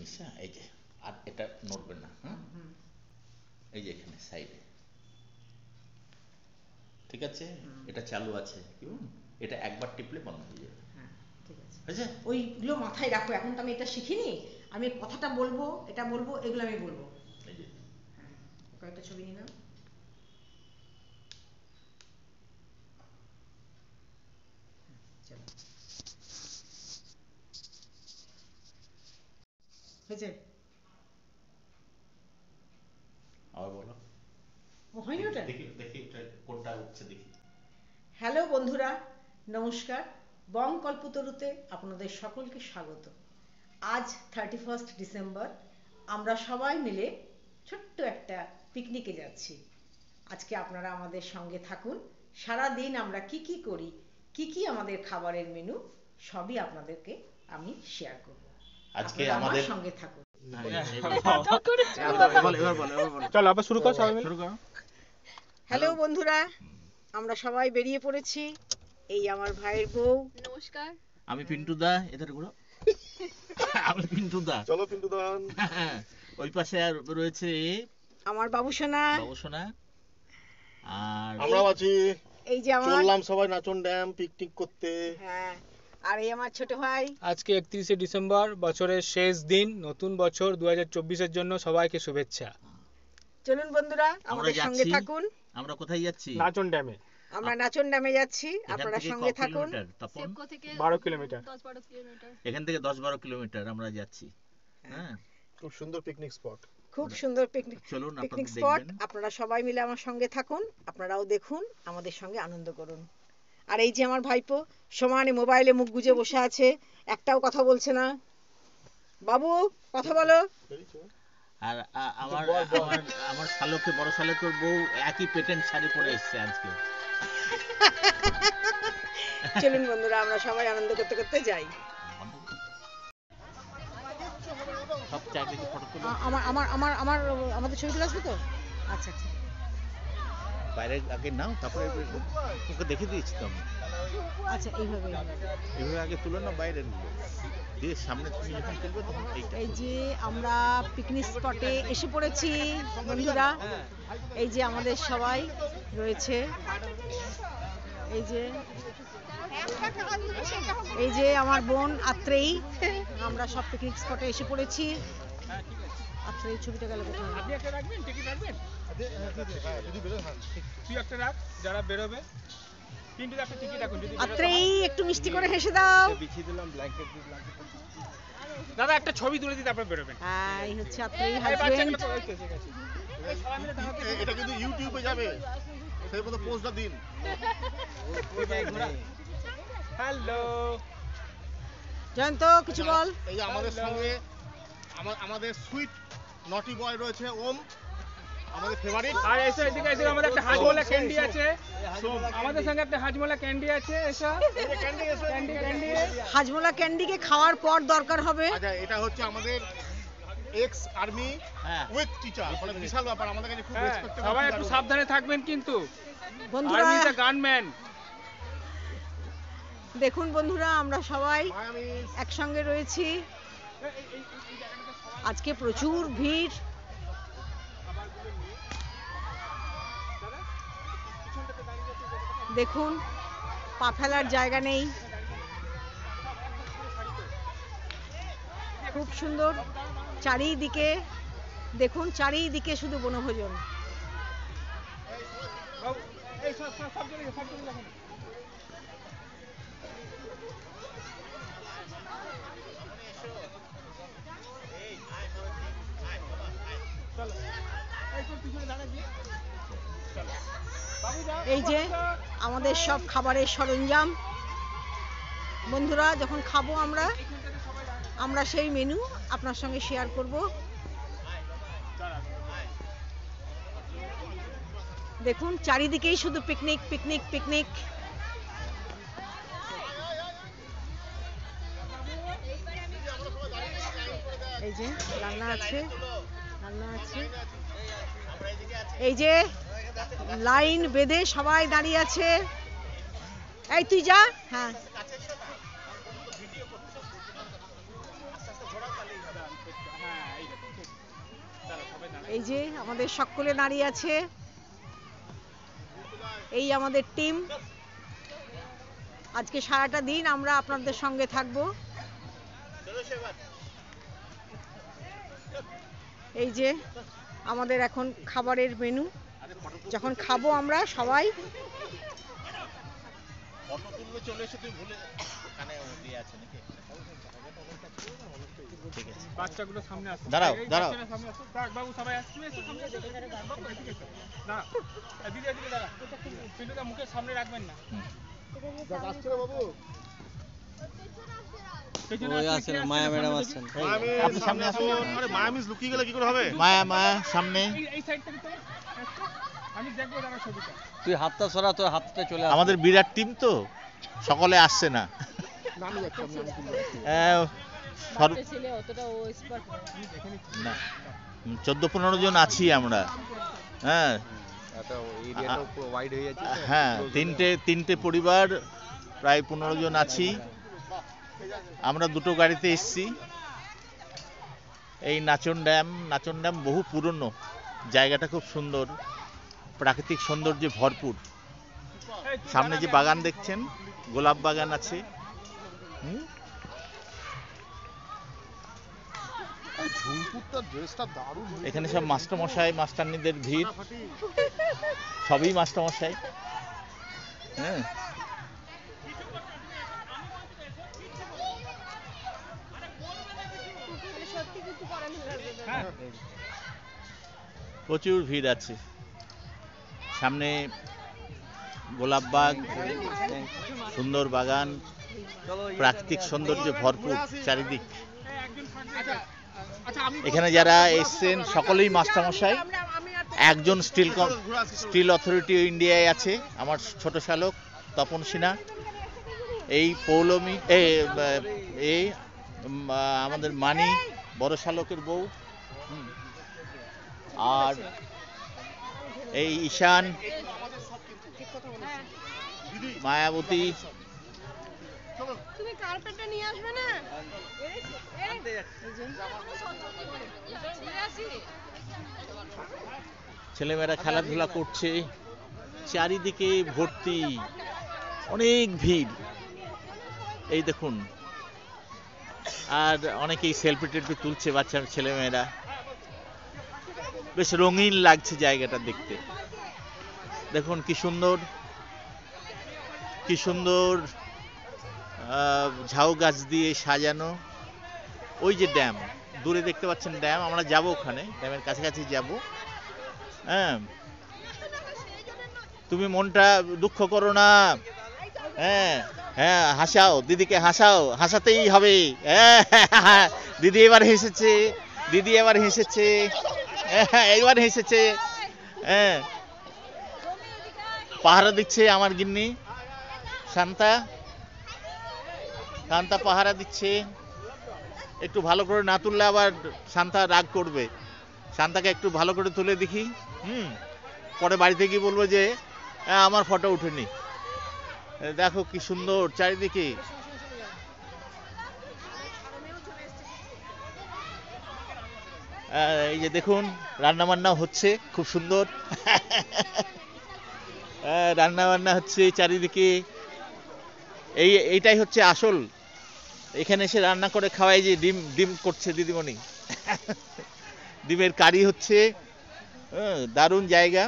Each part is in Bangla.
জিনিস, হ্যাঁ এই যে, আর এটা নড়বে না, হ্যাঁ এই যে এখানে সাইডে, ঠিক আছে, এটা চালু আছে, এটা একবার টিপলে বন্ধ হয়ে যাবে। হ্যাঁ ঠিক আছে, বুঝলে? ওইগুলো মাথায় রাখো, এখন তো আমি এটা শিখিনি, আমি কথাটা বলবো, এটা বলবো, এগুলো আমি বলবো। এই যে হ্যাঁ, কয়েকটা ছবি নিয়ে নাও। চলো হয়েছে, আবার বলো। হয়নি ওটা? দেখি দেখি এটা কোনটা উঠছে দেখি। হ্যালো বন্ধুরা, নমস্কার, বং কল্পতরুতে আপনাদের সকলকে স্বাগত। আজ 31 ডিসেম্বর, আমরা সবাই মিলে ছোট্ট একটা পিকনিকে যাচ্ছি। আজকে আপনারা আমাদের সঙ্গে থাকুন, সারা দিন আমরা কি কি করি, কি কি আমাদের খাবারের মেনু, সবই আপনাদেরকে আমি শেয়ার করব। আজকে আপনারা আমাদের আমার সঙ্গে থাকুন। চলো আবার শুরু করো, সবাই মিলে শুরু করো। হ্যালো বন্ধুরা, আমরা সবাই বেরিয়ে পড়েছি। এই আমার ভাইয়ের বউ। নমস্কার, আমি পিন্টু দা, এদের গুলো আমি পিন্টু দা, চলো পিন্টু দা। ওই পাশে আর রয়েছে আমার বাবুসোনা, বাবুসোনা, আর আমরাও আছি। এই যে আমার, চললাম সবাই নাচন ড্যাম পিকনিক করতে। হ্যাঁ, আর এই আমার ছোট ভাই। আজকে 31শে ডিসেম্বর, বছরের শেষ দিন, নতুন বছর 2024-এর জন্য সবাইকে শুভেচ্ছা। চলুন বন্ধুরা, আমরা আমাদের সঙ্গে যাচ্ছি। থাকুন। আমরা কোথায় যাচ্ছি? নাচন ড্যামে। আমরা নাচন ড্যামে যাচ্ছি, এখান আপনারা থেকে সঙ্গে ক থাকুন। কিলোমিটার তপন? সেপকো থেকে 12 কিলোমিটার। 10-12 কিলোমিটার। এখান থেকে 10-12 কিলোমিটার আমরা যাচ্ছি। হ্যাঁ, খুব সুন্দর পিকনিক স্পট। খুব সুন্দর পিকনিক চলুন পিকনিক আপনারা স্পট। দেখবেন। আপনারা সবাই মিলে আমার সঙ্গে থাকুন, আপনারাও দেখুন, আমাদের সঙ্গে আনন্দ করুন। আর এই যে আমার ভাইপো, সমানে মোবাইলে মুখ গুজে বসে আছে, একটাও কথা বলছে না। বাবু, কথা বলো। আর আমার আমার আমার শালকে, বড় শালকের বউ একই পেটেন্ট শাড়ি পরে এসেছে আজকে। চলুন বন্ধুরা, আমরা সবাই আনন্দ করতে করতে যাই। সব চারিদিকে ফটো তুলো। আমার আমার আমার আমার আমাদের ছবি তুলে আসবে তো? আচ্ছা আচ্ছা, বাইরে আগে নাও, তারপরে তোকে দেখে দিয়েছি তো আমি। আচ্ছা এইভাবে। এভাবে আগে তুলো না বাইরে নিলো, দিয়ে সামনে তুমি যখন তুলবে তখন এইটা। এই যে আমরা পিকনিক স্পটে এসে পড়েছি বন্ধুরা, এই যে আমাদের সবাই রয়েছে, এই যে এই যে আমার বোন আত্রেয়ী, আমরা সব পিকনিক স্পটে এসে পড়েছি। আত্রেয়ী ছবিটা গেল কোথায়? আপনি একটা রাখবেন, টিকিট রাখবেন? তুই একটা রাখ, যারা বেরোবে। পিন্টু দা একটা টিকিট রাখুন যদি বেরোতে হয়। আত্রেয়ী একটু মিষ্টি করে হেসে দাও। বিছিয়ে দিলাম ব্ল্যাঙ্কেট দিয়ে, ব্ল্যাঙ্কেট। দাদা একটা ছবি তুলে দিই, তারপর বেরোবেন। হ্যাঁ, এই হচ্ছে আত্রেয়ী এই হাজবেন্ড। বাচ্চাগুলো তো ওই তো এসে গেছে। এই সবাই মিলে দাঁড়াতে এটা কিন্তু ইউটিউবে যাবে, সেই মতো পোস্টটা দিন। হ্যালো। জয়ন্ত কিছু বল। এই যে আমাদের সঙ্গে আমাদের সুইট নটি বয় রয়েছে ওম, আমাদের ফেভারিট। আর এসে এদিকে এসে আমাদের একটা হাজমোলা ক্যান্ডি আছে, আমাদের সঙ্গে একটা হাজমোলা ক্যান্ডি আছে, এসো ক্যান্ডি ক্যান্ডি। হাজমোলা ক্যান্ডিকে খাওয়ার পর দরকার হবে। আচ্ছা, এটা হচ্ছে আমাদের এক্স আর্মি হ্যাঁ। উইথ টিচার, মানে বিশাল ব্যাপার, আমাদের কাছে খুব হ্যাঁ, রেসপেক্টেবল। সবাই একটু সাবধানে থাকবেন কিন্তু। বন্ধুরা আর্মি ইজ আ গানম্যান। দেখুন বন্ধুরা, আমরা সবাই একসঙ্গে রয়েছি। আজকে প্রচুর ভিড়। দেখুন, পা ফেলার জায়গা নেই। খুব সুন্দর চারিদিকে, দেখুন চারিদিকে শুধু বনভোজন। এই সব চলে যাবে। এই যে আমাদের সব খাবারের সরঞ্জাম। বন্ধুরা, যখন খাবো আমরা সেই মেনু আপনার সঙ্গে শেয়ার করব। দেখুন চারিদিকেই শুধু পিকনিক পিকনিক পিকনিক। এই যে রান্না আছে, রান্না আছে। এই যে লাইন বেঁধে সবাই দাঁড়িয়ে আছে। এই তুই যা। হ্যাঁ, এই যে আমাদের সকলে দাঁড়িয়ে আছে, এই আমাদের টিম। আজকে সারাটা দিন আমরা আপনাদের সঙ্গে থাকবো। এই যে আমাদের এখন খাবারের মেনু, যখন খাবো আমরা সবাই। বাচ্চাগুলো সামনে আসছে, দাঁড়াও, এই দাঁড়াও। বাচ্চারা সামনে আসছে। থাক বাবু, সবাই আসছে, তুমি এসো সামনে এসো। বাবু এদিকে এসো, দাঁড়া, দিদি এদিকে দাঁড়া, পিন্টুদা মুখের সামনে রাখবেন না। আসছে না বাবু? পেছনে ওই আসছে, আছে কে না, আসছে মায়া না, ম্যাডাম সামনে আসছেন। দেখি। মায়ামি সামনে আসুন। আরে মায়ামি লুকিয়ে গেলে কি করে হবে? মায়া সামনে। এই সাইড থেকে তো আসছে, আমি দেখবো দাঁড়া ছবিটা। তুই হাতটা সরা, তোর হাতটা চলে আসবে। আমাদের বিরাট টিম তো, সকলে আসছে না। না, 14-15 জন আছি আমরা। হ্যাঁ হ্যাঁ, তিনটে পরিবার, প্রায় 15 জন আছি। আমরা দুটো গাড়িতে এসছি। এই নাচন ড্যাম বহু পুরনো, জায়গাটা খুব সুন্দর, প্রাকৃতিক সৌন্দর্যে ভরপুর। সামনে যে বাগান দেখছেন, গোলাপ বাগান আছে। ঝুমপুরটার ড্রেসটা দারুণ। এখানে সব মাস্টারমশাই মাস্টারনিদের ভিড়, সবই মাস্টারমশাই। হ্যাঁ, প্রচুর ভিড় আছে। সামনে গোলাপ বাগ, সুন্দর বাগান, প্রাকৃতিক সৌন্দর্যে ভরপুর চারিদিক। এখানে যারা এসছেন সকলেই মাস্টারমশাই। একজন স্টিল অথরিটি ইন্ডিয়ায় আছে, আমার ছোট শালক তপন সিনহা। এই পৌলমী এই আমাদের মানি বড় শালকের বউ। আর এই ঈশান, মায়াবতী। তুমি কার্পেটটা নিয়ে আসবে না? ছেলেমেয়েরা খেলাধুলা করছে, চারিদিকে ভর্তি, অনেক ভিড়। এই দেখুন, আর অনেকেই সেলফি টেলফি তুলছে, বাচ্চা ছেলেমেয়েরা। বেশ রঙিন লাগছে জায়গাটা দেখতে। দেখুন কি সুন্দর, কি সুন্দর ঝাউ গাছ দিয়ে সাজানো। ওই যে ড্যাম, দূরে দেখতে পাচ্ছেন ড্যাম। আমরা যাব ওখানে, ড্যামের কাছাকাছি যাব। হ্যাঁ, তুমি মনটা দুঃখ করো না। হ্যাঁ হ্যাঁ, হাসাও দিদিকে, হাসাও, হাসাতেই হবে। হ্যাঁ, দিদি এবার হেসেছে, দিদি এবার হেসেছে, এবার হেসেছে। হ্যাঁ, পাহারা দিচ্ছে আমার গিন্নি শান্তা, শান্তা পাহারা দিচ্ছে। একটু ভালো করে না তুললে আবার শান্তা রাগ করবে। শান্তাকে একটু ভালো করে তুলে দেখি। পরে বাড়িতে গিয়ে বলবো যে আমার ফটো উঠেনি। দেখো কি সুন্দর চারিদিকে। এই যে দেখুন, রান্না বান্না হচ্ছে, খুব সুন্দর। রান্না বান্না হচ্ছে চারিদিকে। এইটাই হচ্ছে আসল। এখানে এসে রান্না করে খাওয়াই, যে ডিম করছে দিদিমণি। ডিমের কারি হচ্ছে। দারুণ জায়গা।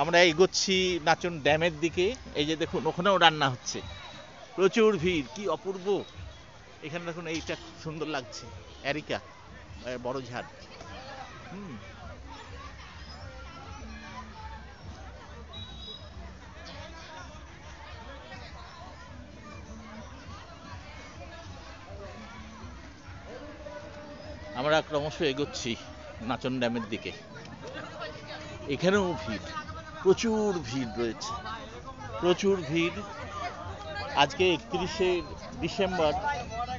আমরা এগোচ্ছি নাচন ড্যামের দিকে। এই যে দেখুন, ওখানেও রান্না হচ্ছে, প্রচুর ভিড়, কি অপূর্ব। এখানে দেখুন, এইটা খুব সুন্দর লাগছে, এরিকা বড় ঝাড়। আমরা ক্রমশ এগোচ্ছি নাচন ড্যামের দিকে। এখানেও ভিড়, প্রচুর ভিড় রয়েছে, প্রচুর ভিড়। আজকে 31শে ডিসেম্বর,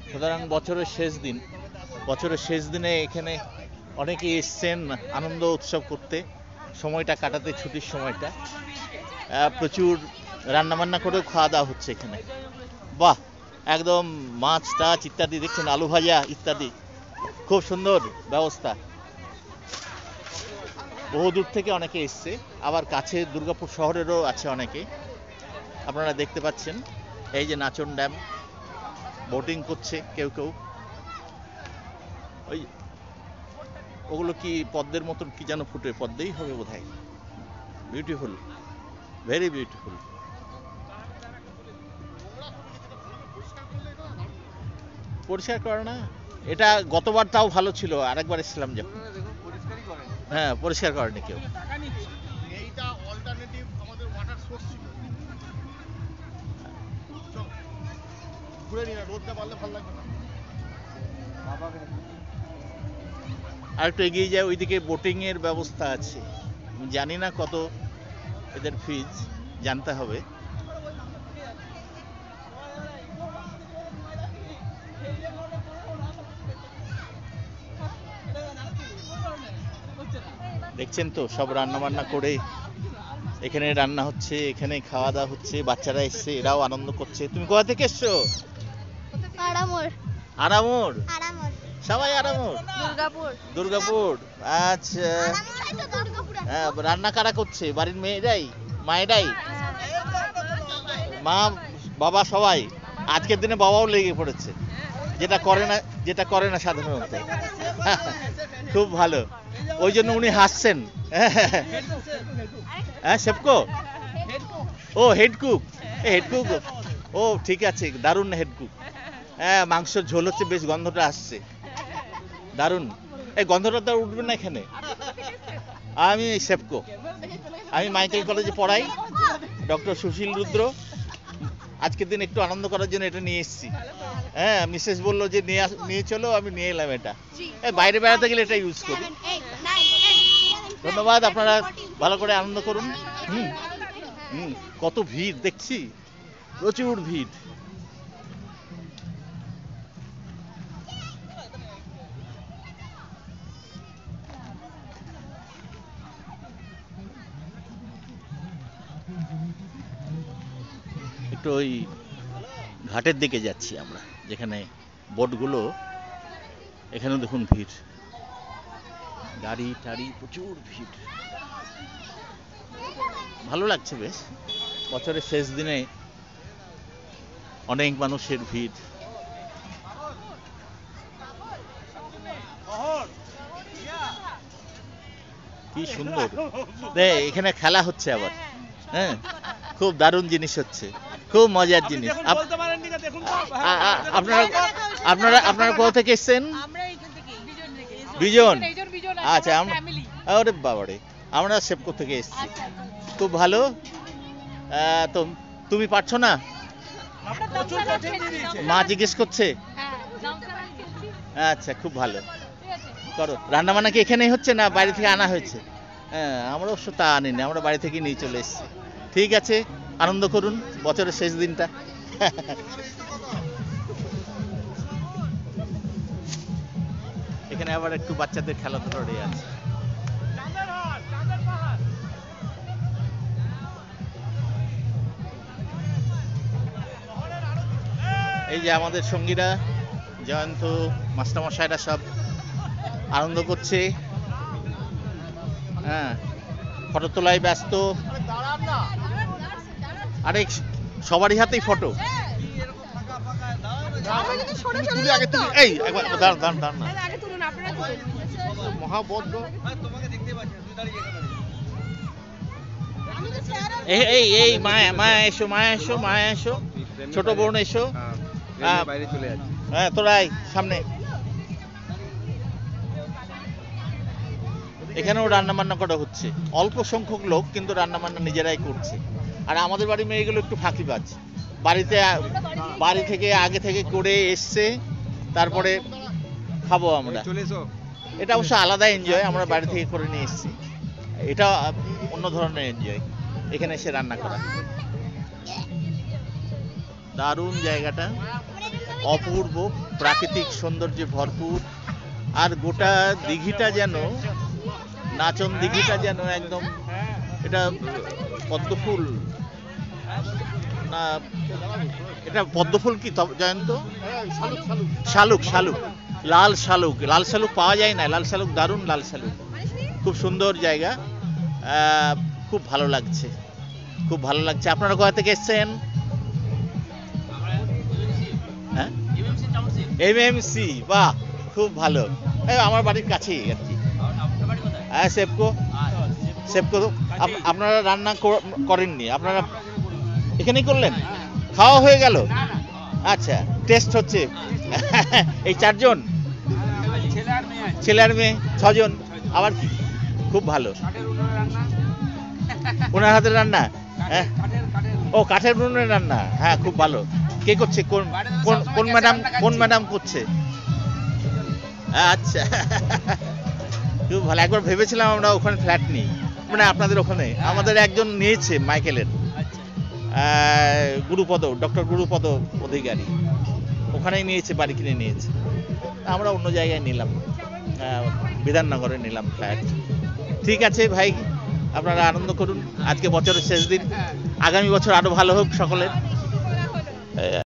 সুতরাং বছরের শেষ দিন। বছরের শেষ দিনে এখানে অনেকে এসছেন আনন্দ উৎসব করতে, সময়টা কাটাতে, ছুটির সময়টা। প্রচুর রান্নাবান্না করেও খাওয়া দাওয়া হচ্ছে এখানে। বাহ, একদম মাছ টাছ ইত্যাদি দেখছেন, আলু ভাজা ইত্যাদি, খুব সুন্দর ব্যবস্থা। বহু দূর থেকে অনেকে এসছে, আবার কাছে দুর্গাপুর শহরেরও আছে অনেকে। আপনারা দেখতে পাচ্ছেন এই যে নাচন ড্যাম, বোটিং করছে কেউ কেউ। ওই ওগুলো কি পদ্মের মতন কি যেন ফুটে, পদ্মেই হবে বোধহয়। Beautiful, very beautiful. পরিষ্কার করে না, এটা গতবার তাও ভালো ছিল, আরেকবার এসেছিলাম যখন। হ্যাঁ, পরিষ্কার করেনি কেউ। এইটা অল্টারনেটিভ আমাদের ওয়াটার সোর্স ছিল। চল, ঘুরে নি না, রোদটা বাড়লে ভালো লাগবে না। আর একটু এগিয়ে যায়, ওইদিকে বোটিং এর ব্যবস্থা আছে। আমি জানি না কত এদের ফিজ, জানতে হবে। দেখছেন তো সব রান্না বান্না করে এখানে রান্না হচ্ছে, এখানে খাওয়া দাওয়া হচ্ছে, বাচ্চারা এসছে, এরাও আনন্দ করছে। তুমি কোথা থেকে এসছো? আড়ামোড় আরামোর, আড়ামোড় সবাই আরামোর। দুর্গাপুর দুর্গাপুর, আচ্ছা। আড়ামোড় তো দুর্গাপুর হ্যাঁ, রান্না কারা করছে? বাড়ির মেয়েরাই, মায়েরাই? মা বাবা সবাই? আজকের দিনে বাবাও লেগে পড়েছে, যেটা করে না সাধারণত। খুব ভালো, ওই জন্য উনি হাসছেন। হ্যাঁ, শেফকো, ও হেড কুক, হেড কুক, ও ঠিক আছে, দারুণ হেড কুক। হ্যাঁ, মাংসের ঝোল হচ্ছে, বেশ গন্ধটা আসছে, দারুণ। এই গন্ধটা তো উঠবে না এখানে। আমি শেফকো, আমি মাইকেল কলেজে পড়াই, ডক্টর সুশীল রুদ্র। আজকের দিন একটু আনন্দ করার জন্য এটা নিয়ে এসেছি। হ্যাঁ, মিসেস বললো যে নিয়ে চলো, আমি নিয়ে এলাম এটা। বাইরে বেড়াতে গেলে এটা ইউজ করি। ধন্যবাদ, আপনারা ভালো করে আনন্দ করুন। কত ভিড় দেখছি, প্রচুর ভিড়। একটু ওই ঘাটের দিকে যাচ্ছি আমরা, যেখানে বোটগুলো, এখানেও দেখুন ভিড়, গাড়ি টাড়ি, প্রচুর ভিড়। ভালো লাগছে বেশ, বছরের শেষ দিনে অনেক মানুষের ভিড়। কি সুন্দর, এখানে খেলা হচ্ছে আবার। হ্যাঁ, খুব দারুণ জিনিস হচ্ছে, খুব মজার জিনিস। আপনারা কোথা থেকে এসছেন? বিজন, আচ্ছা। আরে বাবারে, আমরা শেফকো থেকে এসেছি। খুব ভালো। তো তুমি পারছো না? মা জিজ্ঞেস করছে। আচ্ছা, খুব ভালো করো। রান্না বান্না কি এখানেই হচ্ছে না বাইরে থেকে আনা হয়েছে? হ্যাঁ, আমরা অবশ্য তা আনিনি, আমরা বাড়ি থেকে নিয়ে চলে এসেছি। ঠিক আছে, আনন্দ করুন বছরের শেষ দিনটা। এখানে আবার একটু বাচ্চাদের খেলাধুলার আছে। এই যে আমাদের সঙ্গীরা, জয়ন্ত, মাস্টারমশাইরা সব আনন্দ করছে। হ্যাঁ, ফটো তোলায় ব্যস্ত। আরে সবারই হাতেই ফটো। এই একবার দাঁড়ান না, মহাবদ্র। এই মায়া এসো, মায়া এসো, ছোট বোন এসো। বাইরে চলে যাচ্ছে। হ্যাঁ, তোরাই সামনে। এখানেও রান্না বান্না করা হচ্ছে, অল্প সংখ্যক লোক, কিন্তু রান্না বান্না নিজেরাই করছে। আর আমাদের বাড়ির মেয়েগুলো একটু ফাঁকিবাজ, বাড়ি থেকে আগে থেকে করে এসছে, তারপরে খাবো আমরা। এটা অবশ্য আলাদা এনজয়, আমরা বাড়ি থেকে করে নিয়ে এসেছি। এটা অন্য ধরনের এনজয়, এখানে এসে রান্না করা। দারুণ জায়গাটা, অপূর্ব প্রাকৃতিক সৌন্দর্যে ভরপুর। আর গোটা দিঘিটা যেন, নাচন দিঘিটা যেন একদম, এটা পদ্মফুল না, এটা পদ্মফুল কি জয়ন্ত? শালুক, লাল শালুক পাওয়া যায় না। লাল শালুক, দারুণ লাল শালুক। খুব সুন্দর জায়গা, খুব ভালো লাগছে, খুব ভালো লাগছে। আপনারা কোথা থেকে এসছেন? হ্যাঁ, এমএমসি, বাহ, খুব ভালো। এই আমার বাড়ির কাছেই আর কি। হ্যাঁ, সেপকো। আপনারা রান্না করেননি, আপনারা এখানেই করলেন? খাওয়া হয়ে গেল? আচ্ছা, টেস্ট হচ্ছে। এই 4 জন, ছেলে আর মেয়ে 6 জন। আবার কি, খুব ভালো। ওনার হাতের রান্না? হ্যাঁ, ও কাঠের উনুনের রান্না, হ্যাঁ, খুব ভালো। কে করছে? কোন ম্যাডাম করছে? আচ্ছা, খুব ভালো। একবার ভেবেছিলাম আমরা ওখানে ফ্ল্যাট নিই, মানে আপনাদের ওখানে। আমাদের একজন নিয়েছে মাইকেলের, ডক্টর গুরুপদ অধিকারী, ওখানেই নিয়েছে, বাড়ি কিনে নিয়েছে। আমরা অন্য জায়গায় নিলাম, বিধাননগরে নিলাম ফ্ল্যাট। ঠিক আছে ভাই, আপনারা আনন্দ করুন। আজকে বছরের শেষ দিন, আগামী বছর আরো ভালো হোক সকলের।